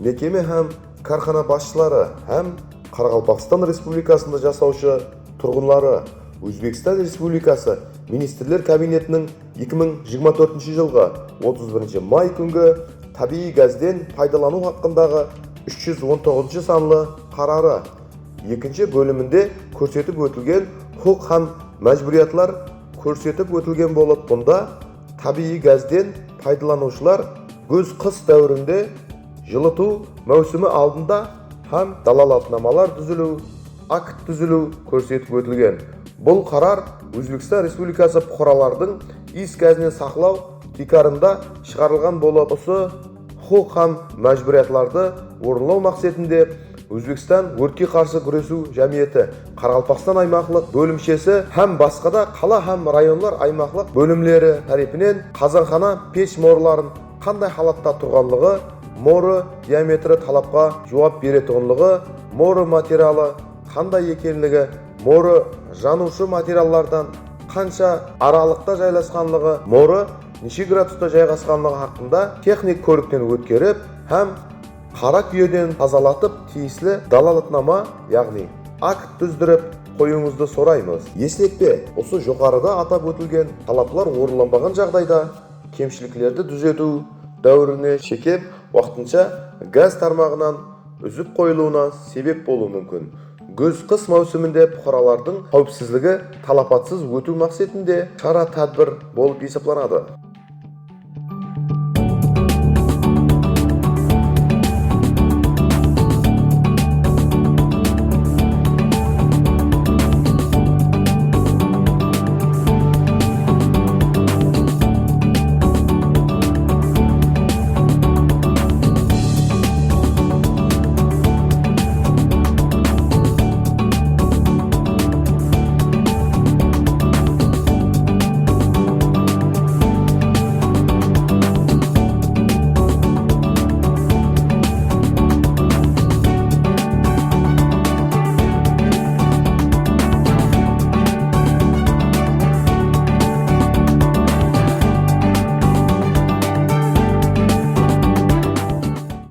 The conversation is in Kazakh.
мекеме һәм кархана башчылары һәм Қарақалпақстан Республикасында жасаушы тұрғынлары Өзбекстан Республикасы Министрлер Кабинетінің 2024 жылғы 31 май күнгі табиғи газден пайдалану хақындағы 319 санлы қарары екінші бөлімінде көрсетіп өтілген құқық һәм мәжбүриятлар көрсетіп өтілген болып, бұнда табиғи газден пайдаланушылар күз-қыс дәуірінде жылыту маусымы алдында һәм далалатнамалар түзілу, акт түзілу көрсетіп өтілген. Бұл қарар Өзбекстан Республикасы бұқаралардың иіс газінен сақлау пикарында шығарылған болып, осы құқық һәм мәжбүриятларды орындау мақсатында Өзбекстан өртке қарсы күресу жәмиеті Қарақалпақстан аймақлық бөлімшесі һәм басқа да қала һәм районлар аймақлық бөлімлері тарапынан қазанхана пеш морларын қандай халатта тұрғанлығы, моры диаметрі талапқа жауап беретұғынлығы, моры материалы қандай екенлігі, моры жанушы материалдардан қанша аралықта жайласқанлығы, моры неше градуста жайғасқанлығы хақында техник көріктен өткеріп һәм қара күйеден тазалатып тиісілі далалатнама, яғни акт түздіріп қоюыңызды сұраймыз. Еселекпе, осы жоғарыда атап өтілген талаптар орындалмаған жағдайда кемшіліктерді түзету дәуіріне шекеп уақытынша газ тармағынан үзіп қойылуына себеп болуы мүмкін. Күз-қыс маусымында бұқаралардың қауіпсіздігі талапатсыз өту мақсатында шара тәдбір болып есептеледі.